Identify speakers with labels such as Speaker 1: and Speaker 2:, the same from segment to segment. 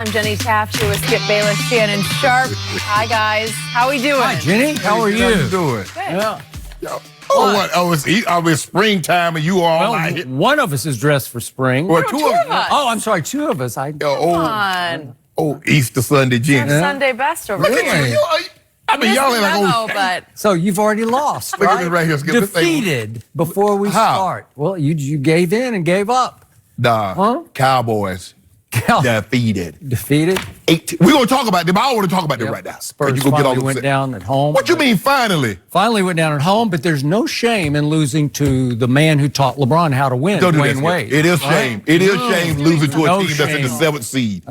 Speaker 1: I'm Jenny Taft here with Skip Bayless, Shannon Sharp. Hi, guys. How we doing?
Speaker 2: Hi, Jenny. How are you?
Speaker 3: How you doing?
Speaker 1: Good.
Speaker 2: Yeah.
Speaker 3: Oh, what? Oh, it's springtime and you all
Speaker 2: Well,
Speaker 3: like
Speaker 2: one of us is dressed for spring.
Speaker 3: Well,
Speaker 1: two of us.
Speaker 2: Oh, I'm sorry, two of us.
Speaker 1: Come on.
Speaker 3: Easter Sunday, Jenny.
Speaker 1: Sunday best over
Speaker 3: Look at
Speaker 1: here.
Speaker 3: you. I mean, y'all ain't like,
Speaker 1: memo, but
Speaker 2: So you've already lost,
Speaker 3: Look at
Speaker 2: right?
Speaker 3: this right here, Skip. This thing-
Speaker 2: Defeated before we
Speaker 3: How?
Speaker 2: start. Well, you gave in and gave up.
Speaker 3: Nah,
Speaker 2: Huh?
Speaker 3: Cowboys defeated.
Speaker 2: Defeated.
Speaker 3: 18. We're going to talk about them. I don't want to talk about them right now.
Speaker 2: Spurs
Speaker 3: You gonna
Speaker 2: finally
Speaker 3: all
Speaker 2: went
Speaker 3: upset.
Speaker 2: down at home.
Speaker 3: What you mean, finally?
Speaker 2: Finally went down at home, but there's no shame in losing to the man who taught LeBron how to win,
Speaker 3: Don't do that,
Speaker 2: Dwayne
Speaker 3: Skip.
Speaker 2: Wade.
Speaker 3: It is
Speaker 2: right?
Speaker 3: shame. It is shame losing to a
Speaker 2: No
Speaker 3: team that's in the
Speaker 2: shame.
Speaker 3: 7th seed.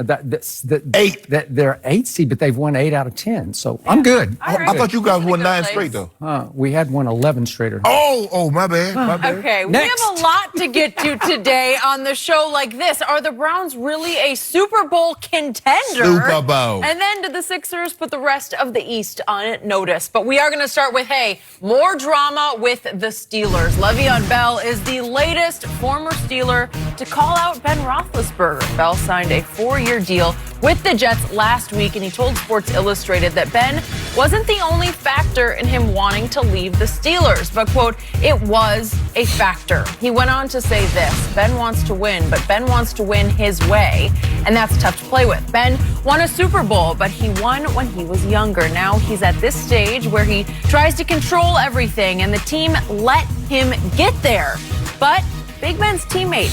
Speaker 2: Eight. They're 8 seed, but they've won 8 out of 10. So I'm good.
Speaker 3: I thought you guys won
Speaker 1: Good
Speaker 3: 9
Speaker 1: place.
Speaker 3: straight, though.
Speaker 2: We had won 11 straight.
Speaker 3: Oh, my bad. My bad.
Speaker 1: okay,
Speaker 2: Next.
Speaker 1: we have a lot to get to today on the show like this. Are the Browns really a Super Bowl contender?
Speaker 3: Super Bowl.
Speaker 1: And then did the Sixers put the rest of the East on notice? But we are going to start with, more drama with the Steelers. Le'Veon Bell is the latest former Steeler to call out Ben Roethlisberger. Bell signed a 4-year deal with the Jets last week, and he told Sports Illustrated that Ben wasn't the only factor in him wanting to leave the Steelers, but, quote, it was a factor. He went on to say this: Ben wants to win, but Ben wants to win his way, and that's tough to play with. Ben won a Super Bowl, but he won when he was younger. Now he's at this stage where he tries to control everything, and the team let him get there. But Big Ben's teammate,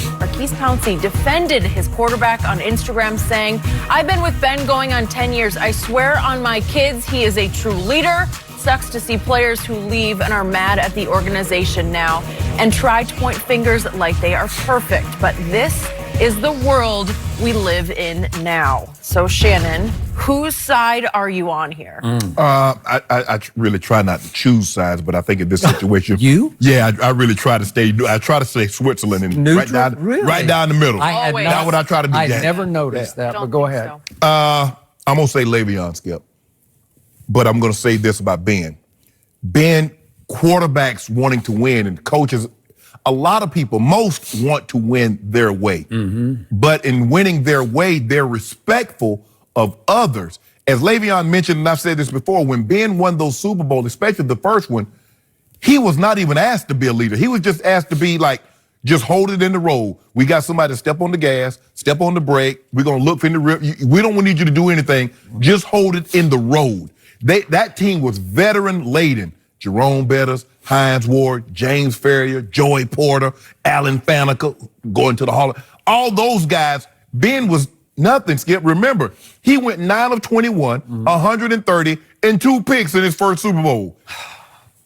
Speaker 1: Pouncey, defended his quarterback on Instagram, saying, I've been with Ben going on 10 years. I swear on my kids, he is a true leader. Sucks to see players who leave and are mad at the organization now and try to point fingers like they are perfect. But this is the world we live in now. So, Shannon, whose side are you on here?
Speaker 3: I really try not to choose sides, but I think in this situation,
Speaker 2: You?
Speaker 3: Yeah, I really try to stay. I try to stay Switzerland and
Speaker 2: Neutral? Really?
Speaker 3: right down the middle.
Speaker 2: I had
Speaker 1: Always.
Speaker 2: not,
Speaker 3: That's what I try to do.
Speaker 2: I
Speaker 3: Yeah.
Speaker 2: never noticed that, but go ahead.
Speaker 3: I'm gonna say Le'Veon, Skip, but I'm gonna say this about Ben. Ben, quarterbacks wanting to win, and coaches. A lot of people, most want to win their way, but in winning their way, they're respectful of others. As Le'Veon mentioned, and I've said this before, when Ben won those Super Bowls, especially the first one, he was not even asked to be a leader. He was just asked to be like, just hold it in the road. We got somebody to step on the gas, step on the brake. We're going to look for the rip. We don't need you to do anything. Just hold it in the road. That team was veteran laden. Jerome Bettis, Hines Ward, James Ferrier, Joey Porter, Alan Faneca, going to the Hall. All those guys, Ben was nothing, Skip. Remember, he went 9 of 21, 130, and 2 picks in his first Super Bowl.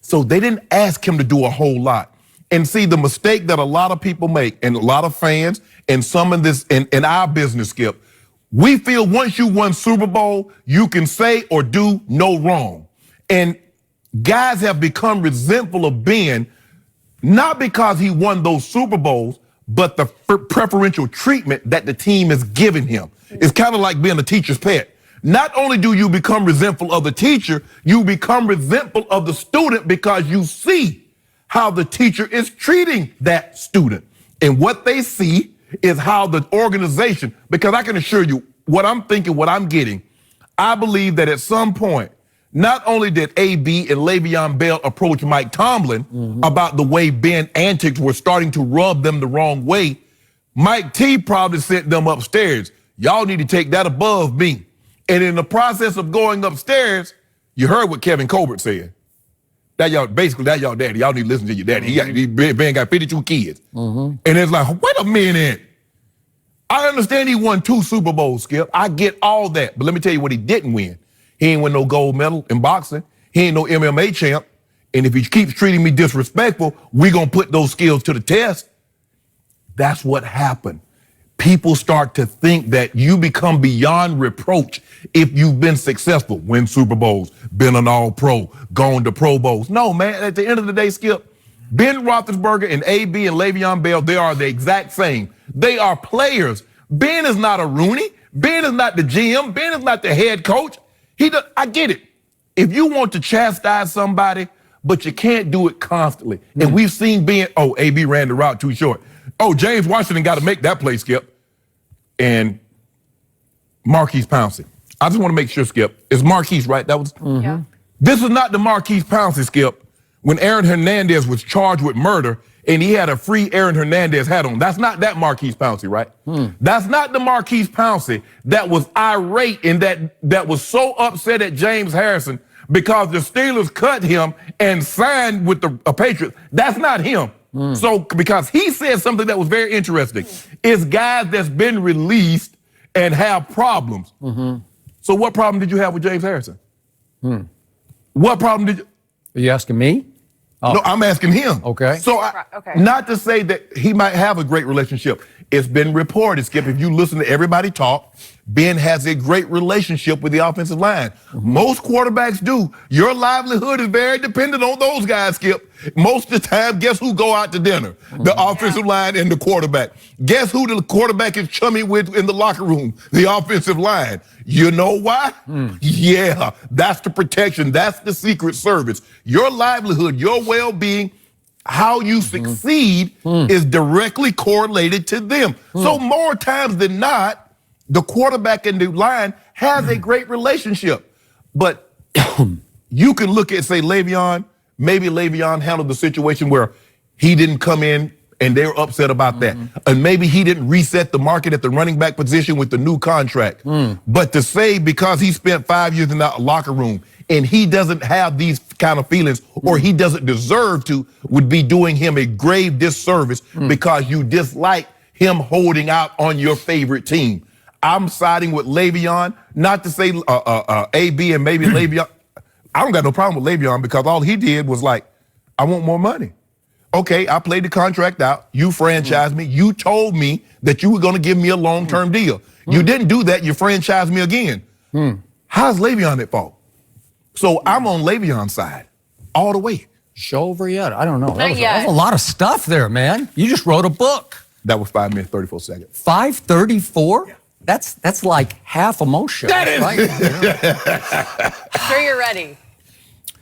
Speaker 3: So they didn't ask him to do a whole lot. And see, the mistake that a lot of people make, and a lot of fans, and some of this in our business, Skip, we feel once you won Super Bowl, you can say or do no wrong. And guys have become resentful of Ben, not because he won those Super Bowls, but the preferential treatment that the team is giving him. It's kind of like being a teacher's pet. Not only do you become resentful of the teacher, you become resentful of the student because you see how the teacher is treating that student. And what they see is how the organization, because I can assure you, what I'm thinking, what I'm getting, I believe that at some point, not only did AB and Le'Veon Bell approach Mike Tomlin about the way Ben antics were starting to rub them the wrong way, Mike T probably sent them upstairs. Y'all need to take that above me. And in the process of going upstairs, you heard what Kevin Colbert said. That y'all daddy. Y'all need to listen to your daddy. Ben got 52 kids. And it's like, wait a minute. I understand he won 2 Super Bowls, Skip. I get all that. But let me tell you what he didn't win. He ain't win no gold medal in boxing. He ain't no MMA champ. And if he keeps treating me disrespectful, we gonna put those skills to the test. That's what happened. People start to think that you become beyond reproach if you've been successful, win Super Bowls, been an all-pro, gone to Pro Bowls. No, man, at the end of the day, Skip, Ben Roethlisberger and AB and Le'Veon Bell, they are the exact same. They are players. Ben is not a Rooney. Ben is not the GM. Ben is not the head coach. I get it. If you want to chastise somebody, but you can't do it constantly. And we've seen AB ran the route too short. James Washington got to make that play, Skip. And Marquise Pouncey. I just want to make sure, Skip, it's Marquise, right? That was.
Speaker 1: Yeah.
Speaker 3: This is not the Marquise Pouncey, Skip, when Aaron Hernandez was charged with murder and he had a free Aaron Hernandez hat on. That's not that Marquise Pouncey, right? That's not the Marquise Pouncey that was irate and that was so upset at James Harrison because the Steelers cut him and signed with the Patriots. That's not him. So, because he said something that was very interesting. It's guys that's been released and have problems. So what problem did you have with James Harrison? What problem did you...
Speaker 2: Are you asking me? Oh.
Speaker 3: No, I'm asking him.
Speaker 2: Okay.
Speaker 3: So, not to say that he might have a great relationship. It's been reported, Skip, if you listen to everybody talk, Ben has a great relationship with the offensive line. Most quarterbacks do. Your livelihood is very dependent on those guys, Skip. Most of the time, guess who go out to dinner? The offensive line and the quarterback. Guess who the quarterback is chummy with in the locker room? The offensive line. You know why? Yeah, that's the protection. That's the Secret Service. Your livelihood, your well-being, how you succeed is directly correlated to them. So more times than not, the quarterback and the line has a great relationship. But you can look at, say, Le'Veon, maybe Le'Veon handled the situation where he didn't come in and they were upset about that. And maybe he didn't reset the market at the running back position with the new contract. But to say because he spent 5 years in that locker room and he doesn't have these kind of feelings or he doesn't deserve to would be doing him a grave disservice because you dislike him holding out on your favorite team. I'm siding with Le'Veon, not to say AB and maybe Le'Veon. I don't got no problem with Le'Veon because all he did was like, I want more money. Okay, I played the contract out. You franchised me. You told me that you were going to give me a long-term deal. You didn't do that. You franchised me again. How's Le'Veon at fault? So I'm on Le'Veon's side all the way.
Speaker 2: Show over yet? I don't know. That
Speaker 1: yet.
Speaker 2: was a lot of stuff there, man. You just wrote a book.
Speaker 3: That was 5 minutes, 34 seconds.
Speaker 2: 5:34?
Speaker 3: Yeah.
Speaker 2: That's like half a motion.
Speaker 3: That is.
Speaker 2: Right?
Speaker 1: I'm sure you're ready.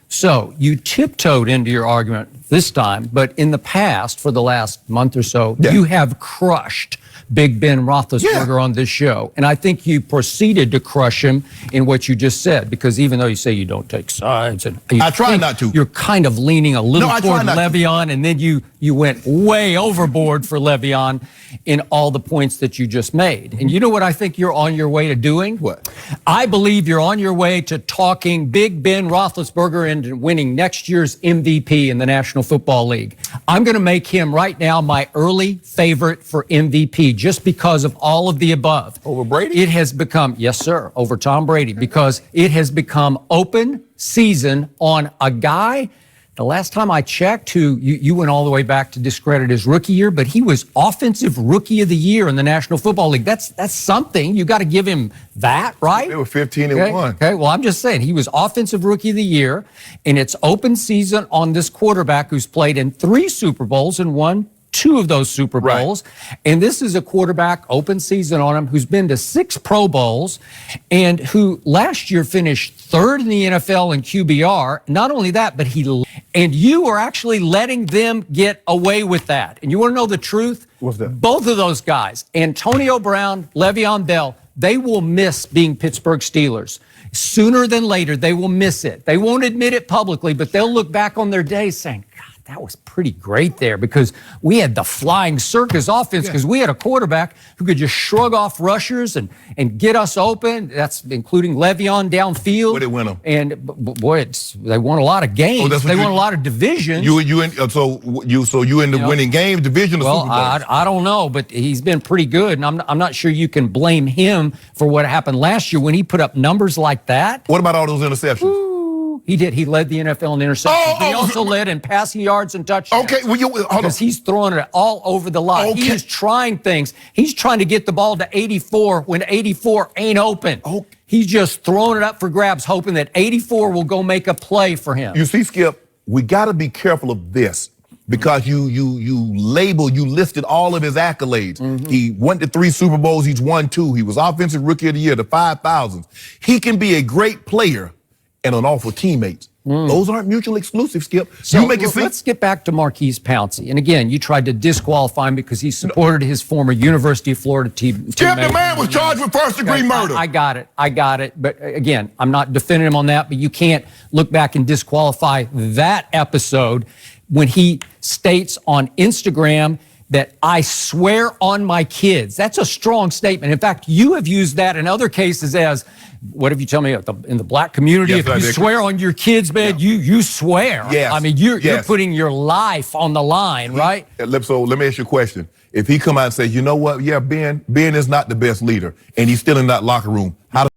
Speaker 2: So you tiptoed into your argument this time, but in the past, for the last month or so, you have crushed Big Ben Roethlisberger on this show. And I think you proceeded to crush him in what you just said, because even though you say you don't take sides, and
Speaker 3: I try not to.
Speaker 2: You're kind of leaning a little toward
Speaker 3: Le'Veon,
Speaker 2: and then you went way overboard for Le'Veon in all the points that you just made. And you know what I think you're on your way to doing?
Speaker 3: What?
Speaker 2: I believe you're on your way to talking Big Ben Roethlisberger into winning next year's MVP in the National Football League. I'm going to make him right now my early favorite for MVP just because of all of the above.
Speaker 3: Over Brady?
Speaker 2: It has become, yes, sir, over Tom Brady, because it has become open season on a guy. The last time I checked, you went all the way back to discredit his rookie year, but he was Offensive Rookie of the Year in the National Football League. That's something. You got to give him that, right?
Speaker 3: They were 15-1.
Speaker 2: Okay, well, I'm just saying, he was Offensive Rookie of the Year, and it's open season on this quarterback who's played in 3 Super Bowls and won 2 of those Super Bowls. Right. And this is a quarterback, open season on him, who's been to 6 Pro Bowls and who last year finished 3rd in the NFL in QBR. Not only that, but and you are actually letting them get away with that. And you want to know the truth?
Speaker 3: What's that?
Speaker 2: Both of those guys, Antonio Brown, Le'Veon Bell, they will miss being Pittsburgh Steelers. Sooner than later, they will miss it. They won't admit it publicly, but they'll look back on their days saying, God, that was pretty great there because we had the flying circus offense because we had a quarterback who could just shrug off rushers and get us open. That's including Le'Veon downfield.
Speaker 3: Where they win them?
Speaker 2: And boy, they won a lot of games. They won a lot of divisions.
Speaker 3: So you in the winning games, division, or
Speaker 2: well,
Speaker 3: Super Bowls?
Speaker 2: I don't know, but he's been pretty good, and I'm not sure you can blame him for what happened last year when he put up numbers like that.
Speaker 3: What about all those interceptions?
Speaker 2: He did. He led the NFL in interceptions. He also led in passing yards and touchdowns.
Speaker 3: Okay, well, hold on.
Speaker 2: Because he's throwing it all over the lot.
Speaker 3: Okay.
Speaker 2: He is trying things. He's trying to get the ball to 84 when 84 ain't open.
Speaker 3: Okay.
Speaker 2: He's just throwing it up for grabs, hoping that 84 will go make a play for him.
Speaker 3: You see, Skip, we got to be careful of this because you listed all of his accolades. He went to 3 Super Bowls. He's won 2. He was Offensive Rookie of the Year, the 5,000s. He can be a great player and an awful teammate. Those aren't mutually exclusive, Skip.
Speaker 2: So
Speaker 3: You make it seem.
Speaker 2: let's get back to Marquise Pouncey. And again, you tried to disqualify him because he supported his former University of Florida team.
Speaker 3: Skip, the man was charged with first-degree murder.
Speaker 2: I got it. But again, I'm not defending him on that, but you can't look back and disqualify that episode when he states on Instagram that I swear on my kids. That's a strong statement. In fact, you have used that in other cases as, what have you tell me, in the black community,
Speaker 3: Yes,
Speaker 2: if you swear on your kids, man, you swear.
Speaker 3: Yes.
Speaker 2: I mean, you're
Speaker 3: Yes.
Speaker 2: putting your life on the line, right?
Speaker 3: So let me ask you a question. If he come out and say, you know what, yeah, Ben is not the best leader, and he's still in that locker room, how